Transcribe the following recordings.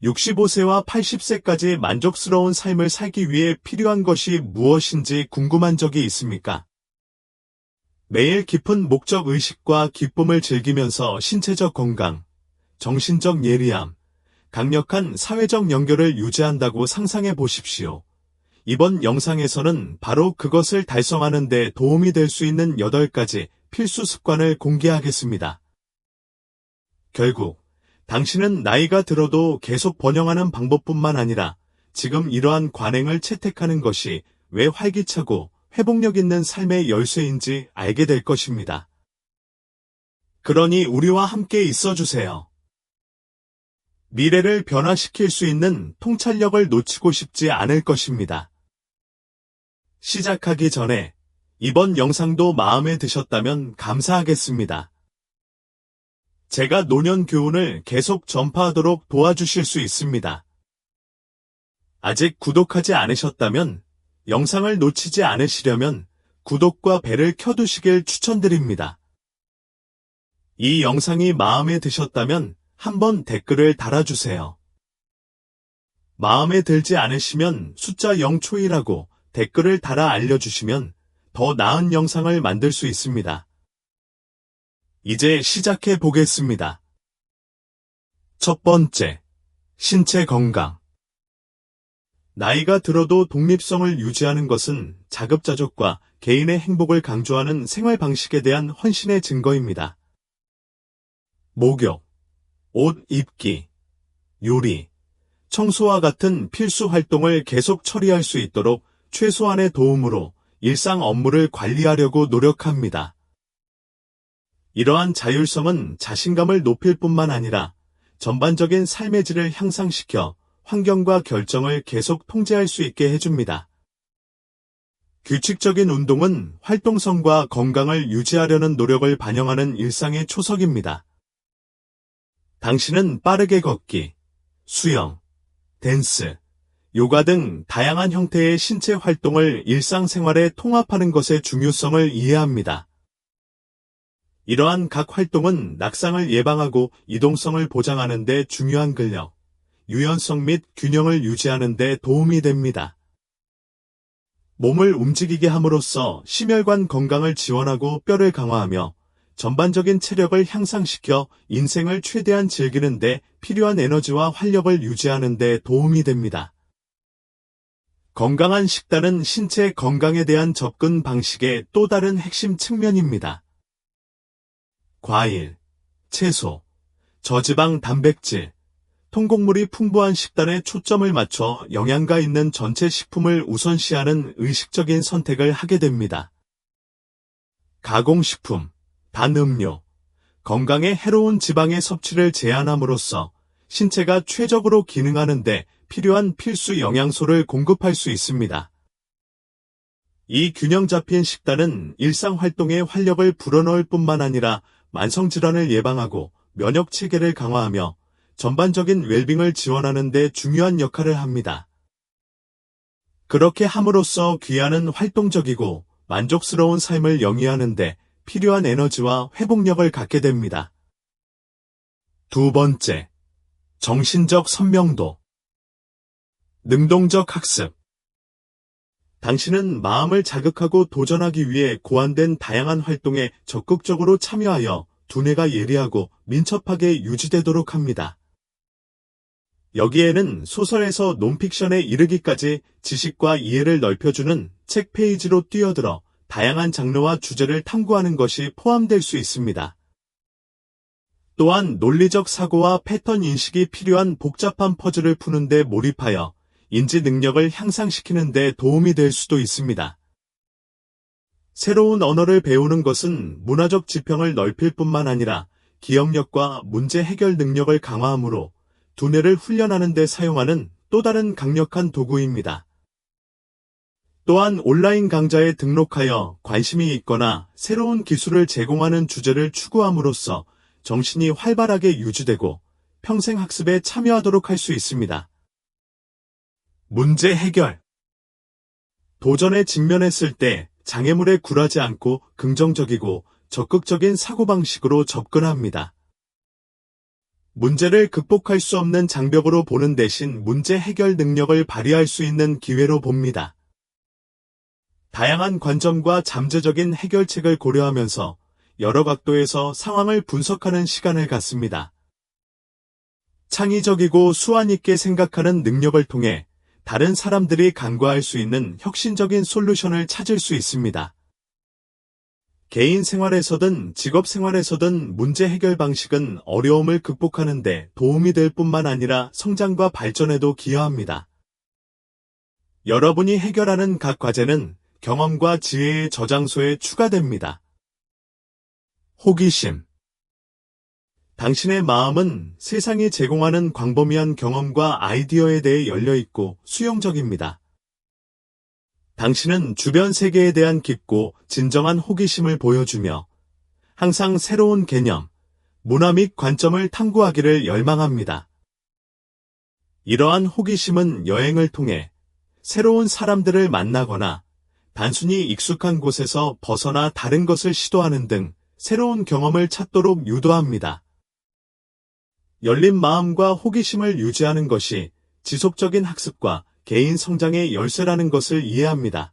65세와 80세까지 만족스러운 삶을 살기 위해 필요한 것이 무엇인지 궁금한 적이 있습니까? 매일 깊은 목적 의식과 기쁨을 즐기면서 신체적 건강, 정신적 예리함, 강력한 사회적 연결을 유지한다고 상상해 보십시오. 이번 영상에서는 바로 그것을 달성하는 데 도움이 될 수 있는 8가지 필수 습관을 공개하겠습니다. 결국 당신은 나이가 들어도 계속 번영하는 방법뿐만 아니라 지금 이러한 관행을 채택하는 것이 왜 활기차고 회복력 있는 삶의 열쇠인지 알게 될 것입니다. 그러니 우리와 함께 있어주세요. 미래를 변화시킬 수 있는 통찰력을 놓치고 싶지 않을 것입니다. 시작하기 전에 이번 영상도 마음에 드셨다면 감사하겠습니다. 제가 노년 교훈을 계속 전파하도록 도와주실 수 있습니다. 아직 구독하지 않으셨다면 영상을 놓치지 않으시려면 구독과 벨을 켜두시길 추천드립니다. 이 영상이 마음에 드셨다면 한번 댓글을 달아주세요. 마음에 들지 않으시면 숫자 0초이라고 댓글을 달아 알려주시면 더 나은 영상을 만들 수 있습니다. 이제 시작해 보겠습니다. 첫 번째, 신체 건강. 나이가 들어도 독립성을 유지하는 것은 자급자족과 개인의 행복을 강조하는 생활 방식에 대한 헌신의 증거입니다. 목욕, 옷 입기, 요리, 청소와 같은 필수 활동을 계속 처리할 수 있도록 최소한의 도움으로 일상 업무를 관리하려고 노력합니다. 이러한 자율성은 자신감을 높일 뿐만 아니라 전반적인 삶의 질을 향상시켜 환경과 결정을 계속 통제할 수 있게 해줍니다. 규칙적인 운동은 활동성과 건강을 유지하려는 노력을 반영하는 일상의 초석입니다. 당신은 빠르게 걷기, 수영, 댄스, 요가 등 다양한 형태의 신체 활동을 일상생활에 통합하는 것의 중요성을 이해합니다. 이러한 각 활동은 낙상을 예방하고 이동성을 보장하는 데 중요한 근력, 유연성 및 균형을 유지하는 데 도움이 됩니다. 몸을 움직이게 함으로써 심혈관 건강을 지원하고 뼈를 강화하며 전반적인 체력을 향상시켜 인생을 최대한 즐기는 데 필요한 에너지와 활력을 유지하는 데 도움이 됩니다. 건강한 식단은 신체 건강에 대한 접근 방식의 또 다른 핵심 측면입니다. 과일, 채소, 저지방 단백질, 통곡물이 풍부한 식단에 초점을 맞춰 영양가 있는 전체 식품을 우선시하는 의식적인 선택을 하게 됩니다. 가공식품, 단음료, 건강에 해로운 지방의 섭취를 제한함으로써 신체가 최적으로 기능하는 데 필요한 필수 영양소를 공급할 수 있습니다. 이 균형 잡힌 식단은 일상 활동에 활력을 불어넣을 뿐만 아니라 만성질환을 예방하고 면역 체계를 강화하며 전반적인 웰빙을 지원하는 데 중요한 역할을 합니다. 그렇게 함으로써 귀하는 활동적이고 만족스러운 삶을 영위하는 데 필요한 에너지와 회복력을 갖게 됩니다. 두 번째, 정신적 선명도. 능동적 학습. 당신은 마음을 자극하고 도전하기 위해 고안된 다양한 활동에 적극적으로 참여하여 두뇌가 예리하고 민첩하게 유지되도록 합니다. 여기에는 소설에서 논픽션에 이르기까지 지식과 이해를 넓혀주는 책 페이지로 뛰어들어 다양한 장르와 주제를 탐구하는 것이 포함될 수 있습니다. 또한 논리적 사고와 패턴 인식이 필요한 복잡한 퍼즐을 푸는 데 몰입하여 인지 능력을 향상시키는 데 도움이 될 수도 있습니다. 새로운 언어를 배우는 것은 문화적 지평을 넓힐 뿐만 아니라 기억력과 문제 해결 능력을 강화하므로 두뇌를 훈련하는 데 사용하는 또 다른 강력한 도구입니다. 또한 온라인 강좌에 등록하여 관심이 있거나 새로운 기술을 제공하는 주제를 추구함으로써 정신이 활발하게 유지되고 평생 학습에 참여하도록 할 수 있습니다. 문제 해결. 도전에 직면했을 때 장애물에 굴하지 않고 긍정적이고 적극적인 사고방식으로 접근합니다. 문제를 극복할 수 없는 장벽으로 보는 대신 문제 해결 능력을 발휘할 수 있는 기회로 봅니다. 다양한 관점과 잠재적인 해결책을 고려하면서 여러 각도에서 상황을 분석하는 시간을 갖습니다. 창의적이고 수완 있게 생각하는 능력을 통해 다른 사람들이 간과할 수 있는 혁신적인 솔루션을 찾을 수 있습니다. 개인 생활에서든 직업 생활에서든 문제 해결 방식은 어려움을 극복하는 데 도움이 될 뿐만 아니라 성장과 발전에도 기여합니다. 여러분이 해결하는 각 과제는 경험과 지혜의 저장소에 추가됩니다. 호기심. 당신의 마음은 세상이 제공하는 광범위한 경험과 아이디어에 대해 열려있고 수용적입니다. 당신은 주변 세계에 대한 깊고 진정한 호기심을 보여주며 항상 새로운 개념, 문화 및 관점을 탐구하기를 열망합니다. 이러한 호기심은 여행을 통해 새로운 사람들을 만나거나 단순히 익숙한 곳에서 벗어나 다른 것을 시도하는 등 새로운 경험을 찾도록 유도합니다. 열린 마음과 호기심을 유지하는 것이 지속적인 학습과 개인 성장의 열쇠라는 것을 이해합니다.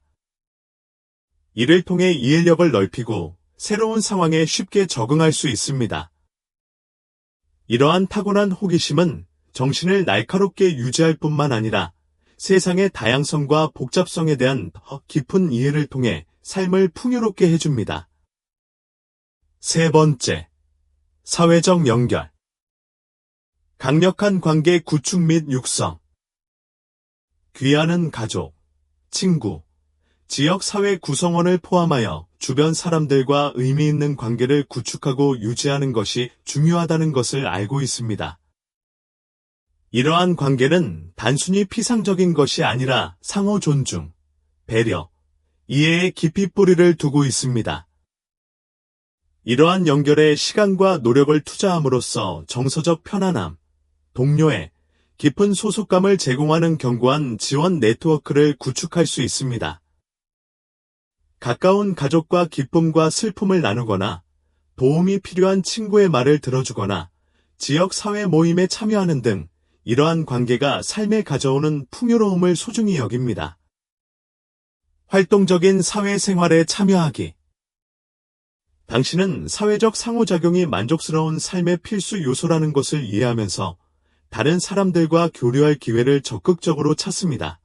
이를 통해 이해력을 넓히고 새로운 상황에 쉽게 적응할 수 있습니다. 이러한 타고난 호기심은 정신을 날카롭게 유지할 뿐만 아니라 세상의 다양성과 복잡성에 대한 더 깊은 이해를 통해 삶을 풍요롭게 해줍니다. 세 번째, 사회적 연결. 강력한 관계 구축 및 육성. 귀하는 가족, 친구, 지역 사회 구성원을 포함하여 주변 사람들과 의미 있는 관계를 구축하고 유지하는 것이 중요하다는 것을 알고 있습니다. 이러한 관계는 단순히 피상적인 것이 아니라 상호 존중, 배려, 이해에 깊이 뿌리를 두고 있습니다. 이러한 연결에 시간과 노력을 투자함으로써 정서적 편안함, 동료애, 깊은 소속감을 제공하는 견고한 지원 네트워크를 구축할 수 있습니다. 가까운 가족과 기쁨과 슬픔을 나누거나 도움이 필요한 친구의 말을 들어주거나 지역 사회 모임에 참여하는 등 이러한 관계가 삶에 가져오는 풍요로움을 소중히 여깁니다. 활동적인 사회생활에 참여하기. 당신은 사회적 상호작용이 만족스러운 삶의 필수 요소라는 것을 이해하면서 다른 사람들과 교류할 기회를 적극적으로 찾습니다.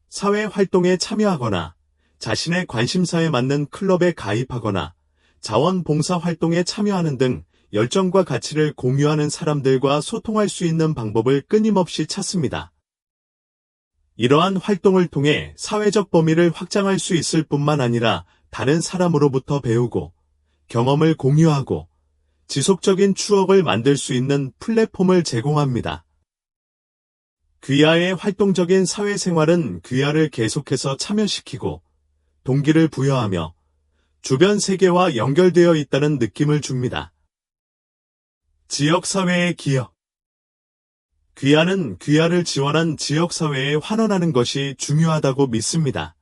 사회 활동에 참여하거나 자신의 관심사에 맞는 클럽에 가입하거나 자원봉사 활동에 참여하는 등 열정과 가치를 공유하는 사람들과 소통할 수 있는 방법을 끊임없이 찾습니다. 이러한 활동을 통해 사회적 범위를 확장할 수 있을 뿐만 아니라 다른 사람으로부터 배우고 경험을 공유하고 지속적인 추억을 만들 수 있는 플랫폼을 제공합니다. 귀하의 활동적인 사회생활은 귀하를 계속해서 참여시키고 동기를 부여하며 주변 세계와 연결되어 있다는 느낌을 줍니다. 지역사회의 기여. 귀하는 귀하를 지원한 지역사회에 환원하는 것이 중요하다고 믿습니다.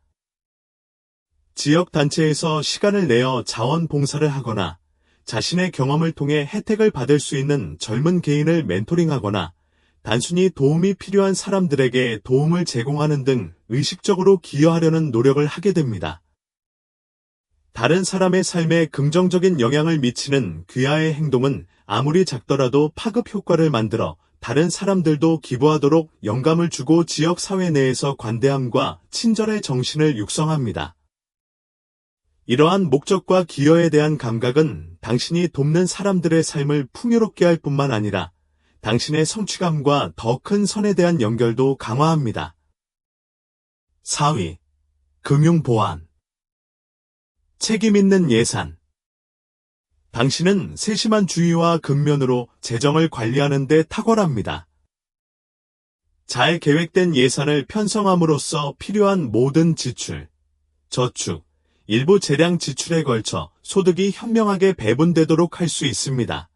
지역단체에서 시간을 내어 자원봉사를 하거나 자신의 경험을 통해 혜택을 받을 수 있는 젊은 개인을 멘토링하거나 단순히 도움이 필요한 사람들에게 도움을 제공하는 등 의식적으로 기여하려는 노력을 하게 됩니다. 다른 사람의 삶에 긍정적인 영향을 미치는 귀하의 행동은 아무리 작더라도 파급 효과를 만들어 다른 사람들도 기부하도록 영감을 주고 지역 사회 내에서 관대함과 친절의 정신을 육성합니다. 이러한 목적과 기여에 대한 감각은 당신이 돕는 사람들의 삶을 풍요롭게 할 뿐만 아니라 당신의 성취감과 더 큰 선에 대한 연결도 강화합니다. 4위. 금융보안. 책임있는 예산. 당신은 세심한 주의와 근면으로 재정을 관리하는 데 탁월합니다. 잘 계획된 예산을 편성함으로써 필요한 모든 지출, 저축, 일부 재량 지출에 걸쳐 소득이 현명하게 배분되도록 할 수 있습니다.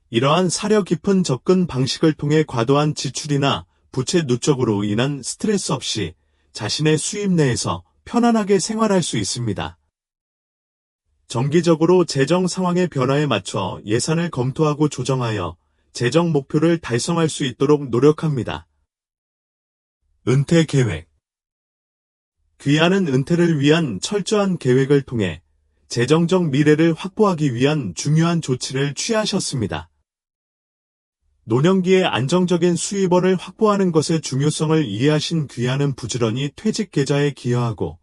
이러한 사려 깊은 접근 방식을 통해 과도한 지출이나 부채 누적으로 인한 스트레스 없이 자신의 수입 내에서 편안하게 생활할 수 있습니다. 정기적으로 재정 상황의 변화에 맞춰 예산을 검토하고 조정하여 재정 목표를 달성할 수 있도록 노력합니다. 은퇴 계획. 귀하는 은퇴를 위한 철저한 계획을 통해 재정적 미래를 확보하기 위한 중요한 조치를 취하셨습니다. 노년기에 안정적인 수입원을 확보하는 것의 중요성을 이해하신 귀하는 부지런히 퇴직 계좌에 기여하고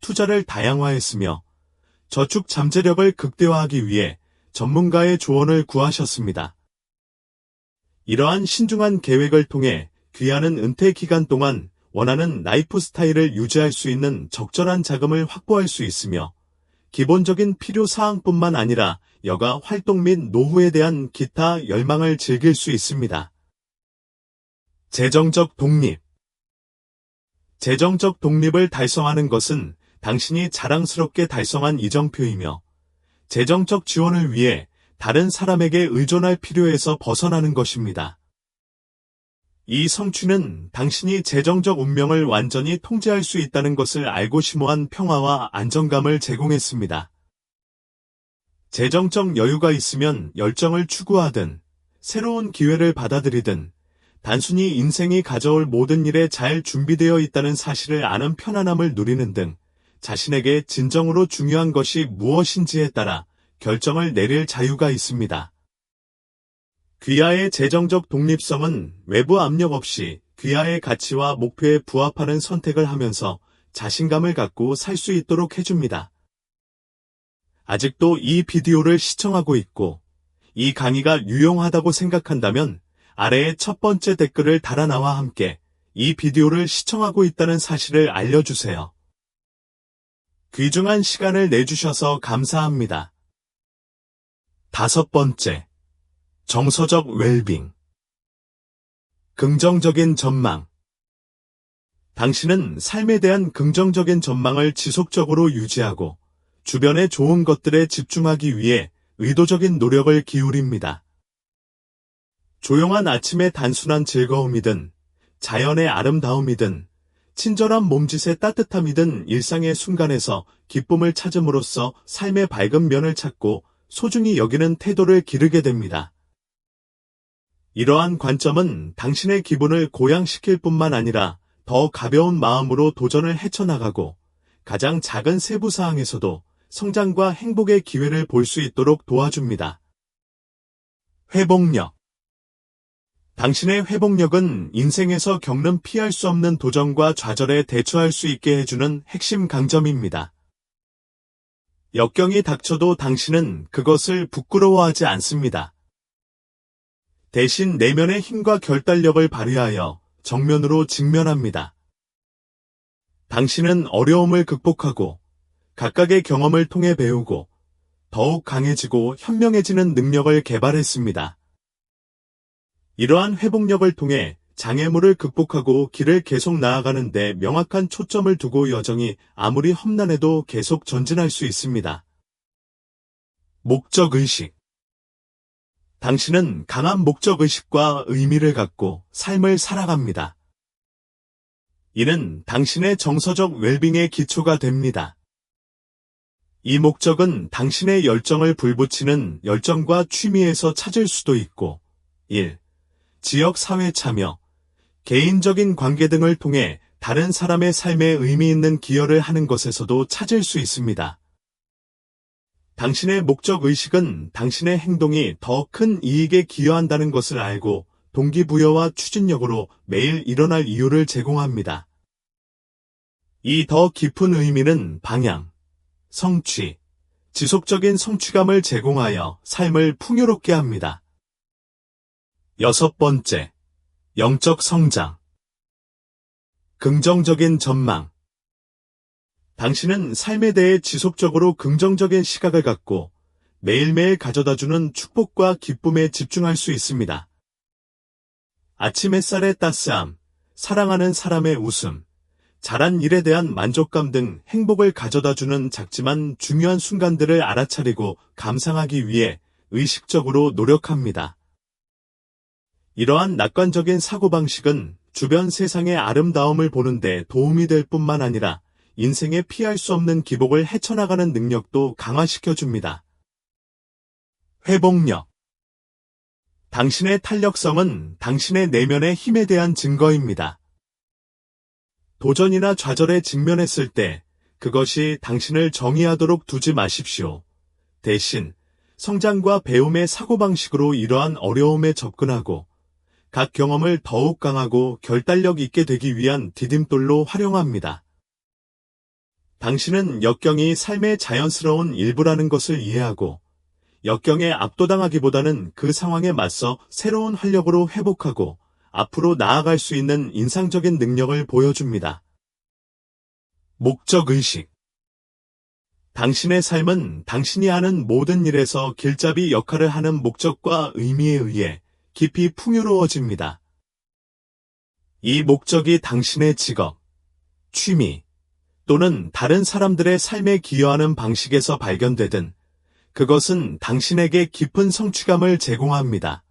투자를 다양화했으며 저축 잠재력을 극대화하기 위해 전문가의 조언을 구하셨습니다. 이러한 신중한 계획을 통해 귀하는 은퇴 기간 동안 원하는 라이프 스타일을 유지할 수 있는 적절한 자금을 확보할 수 있으며 기본적인 필요 사항뿐만 아니라 여가 활동 및 노후에 대한 기타 열망을 즐길 수 있습니다. 재정적 독립. 재정적 독립을 달성하는 것은 당신이 자랑스럽게 달성한 이정표이며 재정적 지원을 위해 다른 사람에게 의존할 필요에서 벗어나는 것입니다. 이 성취는 당신이 재정적 운명을 완전히 통제할 수 있다는 것을 알고 심오한 평화와 안정감을 제공했습니다. 재정적 여유가 있으면 열정을 추구하든 새로운 기회를 받아들이든 단순히 인생이 가져올 모든 일에 잘 준비되어 있다는 사실을 아는 편안함을 누리는 등 자신에게 진정으로 중요한 것이 무엇인지에 따라 결정을 내릴 자유가 있습니다. 귀하의 재정적 독립성은 외부 압력 없이 귀하의 가치와 목표에 부합하는 선택을 하면서 자신감을 갖고 살 수 있도록 해줍니다. 아직도 이 비디오를 시청하고 있고 이 강의가 유용하다고 생각한다면 아래의 첫 번째 댓글을 달아 나와 함께 이 비디오를 시청하고 있다는 사실을 알려주세요. 귀중한 시간을 내주셔서 감사합니다. 다섯 번째, 정서적 웰빙. 긍정적인 전망. 당신은 삶에 대한 긍정적인 전망을 지속적으로 유지하고 주변의 좋은 것들에 집중하기 위해 의도적인 노력을 기울입니다. 조용한 아침의 단순한 즐거움이든 자연의 아름다움이든 친절한 몸짓의 따뜻함이든 일상의 순간에서 기쁨을 찾음으로써 삶의 밝은 면을 찾고 소중히 여기는 태도를 기르게 됩니다. 이러한 관점은 당신의 기분을 고양시킬 뿐만 아니라 더 가벼운 마음으로 도전을 헤쳐나가고 가장 작은 세부 사항에서도 성장과 행복의 기회를 볼 수 있도록 도와줍니다. 회복력. 당신의 회복력은 인생에서 겪는 피할 수 없는 도전과 좌절에 대처할 수 있게 해주는 핵심 강점입니다. 역경이 닥쳐도 당신은 그것을 부끄러워하지 않습니다. 대신 내면의 힘과 결단력을 발휘하여 정면으로 직면합니다. 당신은 어려움을 극복하고 각각의 경험을 통해 배우고 더욱 강해지고 현명해지는 능력을 개발했습니다. 이러한 회복력을 통해 장애물을 극복하고 길을 계속 나아가는 데 명확한 초점을 두고 여정이 아무리 험난해도 계속 전진할 수 있습니다. 목적의식. 당신은 강한 목적의식과 의미를 갖고 삶을 살아갑니다. 이는 당신의 정서적 웰빙의 기초가 됩니다. 이 목적은 당신의 열정을 불붙이는 열정과 취미에서 찾을 수도 있고 1. 지역 사회 참여, 개인적인 관계 등을 통해 다른 사람의 삶에 의미 있는 기여를 하는 것에서도 찾을 수 있습니다. 당신의 목적의식은 당신의 행동이 더 큰 이익에 기여한다는 것을 알고 동기부여와 추진력으로 매일 일어날 이유를 제공합니다. 이 더 깊은 의미는 방향, 성취, 지속적인 성취감을 제공하여 삶을 풍요롭게 합니다. 여섯 번째, 영적 성장. 긍정적인 전망. 당신은 삶에 대해 지속적으로 긍정적인 시각을 갖고 매일매일 가져다주는 축복과 기쁨에 집중할 수 있습니다. 아침 햇살의 따스함, 사랑하는 사람의 웃음, 잘한 일에 대한 만족감 등 행복을 가져다주는 작지만 중요한 순간들을 알아차리고 감상하기 위해 의식적으로 노력합니다. 이러한 낙관적인 사고방식은 주변 세상의 아름다움을 보는 데 도움이 될 뿐만 아니라 인생에 피할 수 없는 기복을 헤쳐나가는 능력도 강화시켜줍니다. 회복력. 당신의 탄력성은 당신의 내면의 힘에 대한 증거입니다. 도전이나 좌절에 직면했을 때 그것이 당신을 정의하도록 두지 마십시오. 대신 성장과 배움의 사고방식으로 이러한 어려움에 접근하고 각 경험을 더욱 강하고 결단력 있게 되기 위한 디딤돌로 활용합니다. 당신은 역경이 삶의 자연스러운 일부라는 것을 이해하고 역경에 압도당하기보다는 그 상황에 맞서 새로운 활력으로 회복하고 앞으로 나아갈 수 있는 인상적인 능력을 보여줍니다. 목적의식. 당신의 삶은 당신이 하는 모든 일에서 길잡이 역할을 하는 목적과 의미에 의해 깊이 풍요로워집니다. 이 목적이 당신의 직업, 취미 또는 다른 사람들의 삶에 기여하는 방식에서 발견되든 그것은 당신에게 깊은 성취감을 제공합니다.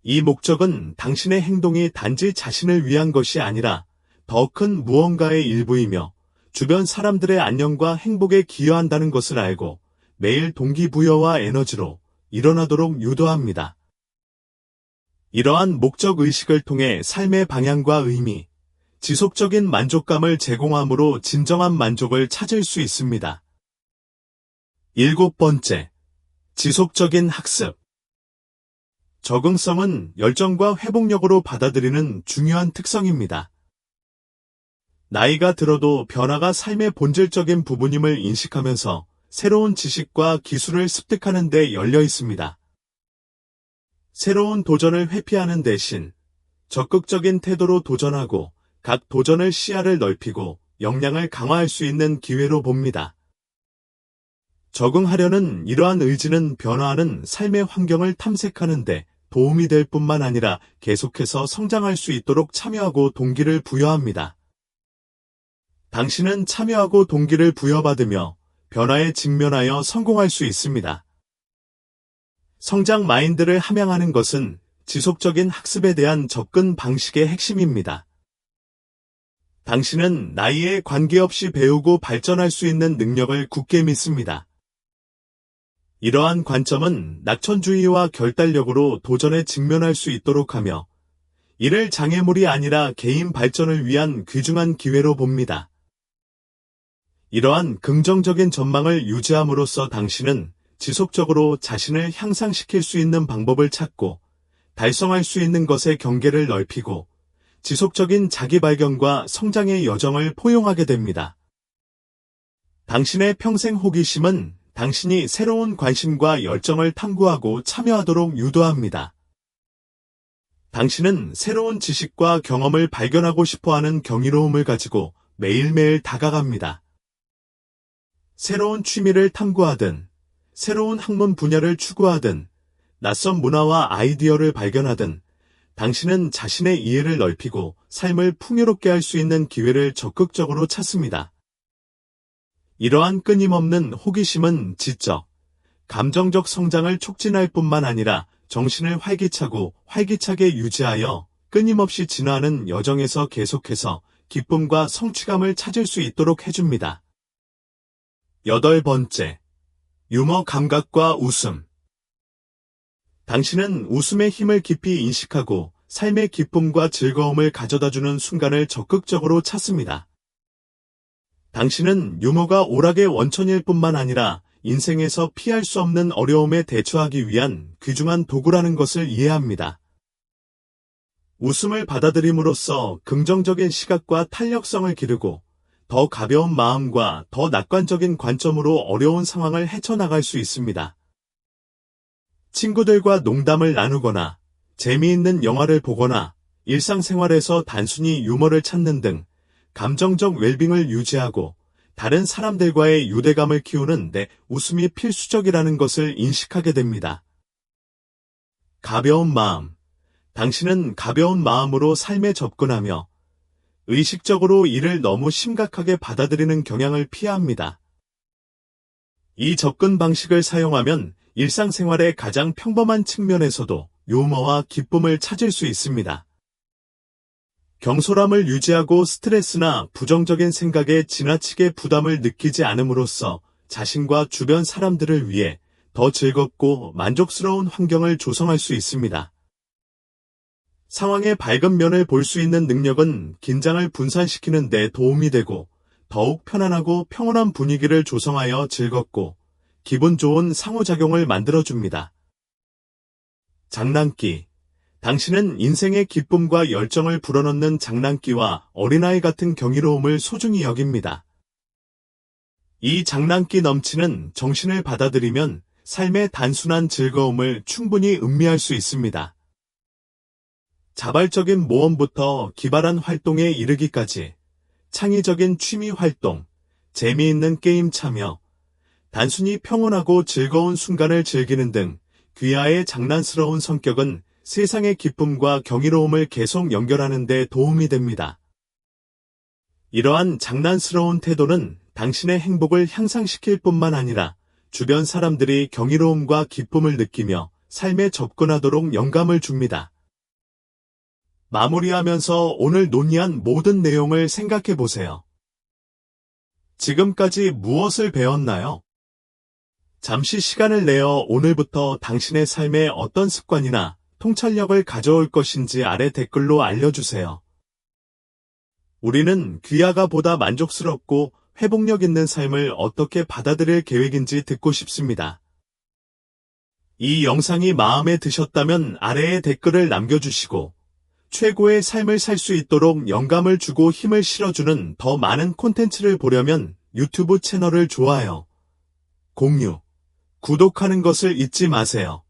이 목적은 당신의 행동이 단지 자신을 위한 것이 아니라 더 큰 무언가의 일부이며 주변 사람들의 안녕과 행복에 기여한다는 것을 알고 매일 동기부여와 에너지로 일어나도록 유도합니다. 이러한 목적의식을 통해 삶의 방향과 의미, 지속적인 만족감을 제공함으로 진정한 만족을 찾을 수 있습니다. 7번째, 지속적인 학습. 적응성은 열정과 회복력으로 받아들이는 중요한 특성입니다. 나이가 들어도 변화가 삶의 본질적인 부분임을 인식하면서 새로운 지식과 기술을 습득하는 데 열려 있습니다. 새로운 도전을 회피하는 대신 적극적인 태도로 도전하고 각 도전의 시야를 넓히고 역량을 강화할 수 있는 기회로 봅니다. 적응하려는 이러한 의지는 변화하는 삶의 환경을 탐색하는 데 도움이 될 뿐만 아니라 계속해서 성장할 수 있도록 참여하고 동기를 부여합니다. 당신은 참여하고 동기를 부여받으며 변화에 직면하여 성공할 수 있습니다. 성장 마인드를 함양하는 것은 지속적인 학습에 대한 접근 방식의 핵심입니다. 당신은 나이에 관계없이 배우고 발전할 수 있는 능력을 굳게 믿습니다. 이러한 관점은 낙천주의와 결단력으로 도전에 직면할 수 있도록 하며 이를 장애물이 아니라 개인 발전을 위한 귀중한 기회로 봅니다. 이러한 긍정적인 전망을 유지함으로써 당신은 지속적으로 자신을 향상시킬 수 있는 방법을 찾고 달성할 수 있는 것의 경계를 넓히고 지속적인 자기발견과 성장의 여정을 포용하게 됩니다. 당신의 평생 호기심은 당신이 새로운 관심과 열정을 탐구하고 참여하도록 유도합니다. 당신은 새로운 지식과 경험을 발견하고 싶어하는 경이로움을 가지고 매일매일 다가갑니다. 새로운 취미를 탐구하든, 새로운 학문 분야를 추구하든, 낯선 문화와 아이디어를 발견하든, 당신은 자신의 이해를 넓히고 삶을 풍요롭게 할 수 있는 기회를 적극적으로 찾습니다. 이러한 끊임없는 호기심은 지적, 감정적 성장을 촉진할 뿐만 아니라 정신을 활기차게 유지하여 끊임없이 진화하는 여정에서 계속해서 기쁨과 성취감을 찾을 수 있도록 해줍니다. 8번째, 유머 감각과 웃음. 당신은 웃음의 힘을 깊이 인식하고 삶의 기쁨과 즐거움을 가져다주는 순간을 적극적으로 찾습니다. 당신은 유머가 오락의 원천일 뿐만 아니라 인생에서 피할 수 없는 어려움에 대처하기 위한 귀중한 도구라는 것을 이해합니다. 웃음을 받아들임으로써 긍정적인 시각과 탄력성을 기르고 더 가벼운 마음과 더 낙관적인 관점으로 어려운 상황을 헤쳐나갈 수 있습니다. 친구들과 농담을 나누거나 재미있는 영화를 보거나 일상생활에서 단순히 유머를 찾는 등 감정적 웰빙을 유지하고 다른 사람들과의 유대감을 키우는 데 웃음이 필수적이라는 것을 인식하게 됩니다. 가벼운 마음. 당신은 가벼운 마음으로 삶에 접근하며 의식적으로 이를 너무 심각하게 받아들이는 경향을 피합니다. 이 접근 방식을 사용하면 일상생활의 가장 평범한 측면에서도 유머와 기쁨을 찾을 수 있습니다. 경솔함을 유지하고 스트레스나 부정적인 생각에 지나치게 부담을 느끼지 않음으로써 자신과 주변 사람들을 위해 더 즐겁고 만족스러운 환경을 조성할 수 있습니다. 상황의 밝은 면을 볼 수 있는 능력은 긴장을 분산시키는 데 도움이 되고 더욱 편안하고 평온한 분위기를 조성하여 즐겁고 기분 좋은 상호작용을 만들어줍니다. 장난기. 당신은 인생의 기쁨과 열정을 불어넣는 장난기와 어린아이 같은 경이로움을 소중히 여깁니다. 이 장난기 넘치는 정신을 받아들이면 삶의 단순한 즐거움을 충분히 음미할 수 있습니다. 자발적인 모험부터 기발한 활동에 이르기까지 창의적인 취미 활동, 재미있는 게임 참여, 단순히 평온하고 즐거운 순간을 즐기는 등 귀하의 장난스러운 성격은 세상의 기쁨과 경이로움을 계속 연결하는 데 도움이 됩니다. 이러한 장난스러운 태도는 당신의 행복을 향상시킬 뿐만 아니라 주변 사람들이 경이로움과 기쁨을 느끼며 삶에 접근하도록 영감을 줍니다. 마무리하면서 오늘 논의한 모든 내용을 생각해 보세요. 지금까지 무엇을 배웠나요? 잠시 시간을 내어 오늘부터 당신의 삶에 어떤 습관이나 통찰력을 가져올 것인지 아래 댓글로 알려주세요. 우리는 귀하가 보다 만족스럽고 회복력 있는 삶을 어떻게 받아들일 계획인지 듣고 싶습니다. 이 영상이 마음에 드셨다면 아래에 댓글을 남겨주시고 최고의 삶을 살 수 있도록 영감을 주고 힘을 실어주는 더 많은 콘텐츠를 보려면 유튜브 채널을 좋아요, 공유, 구독하는 것을 잊지 마세요.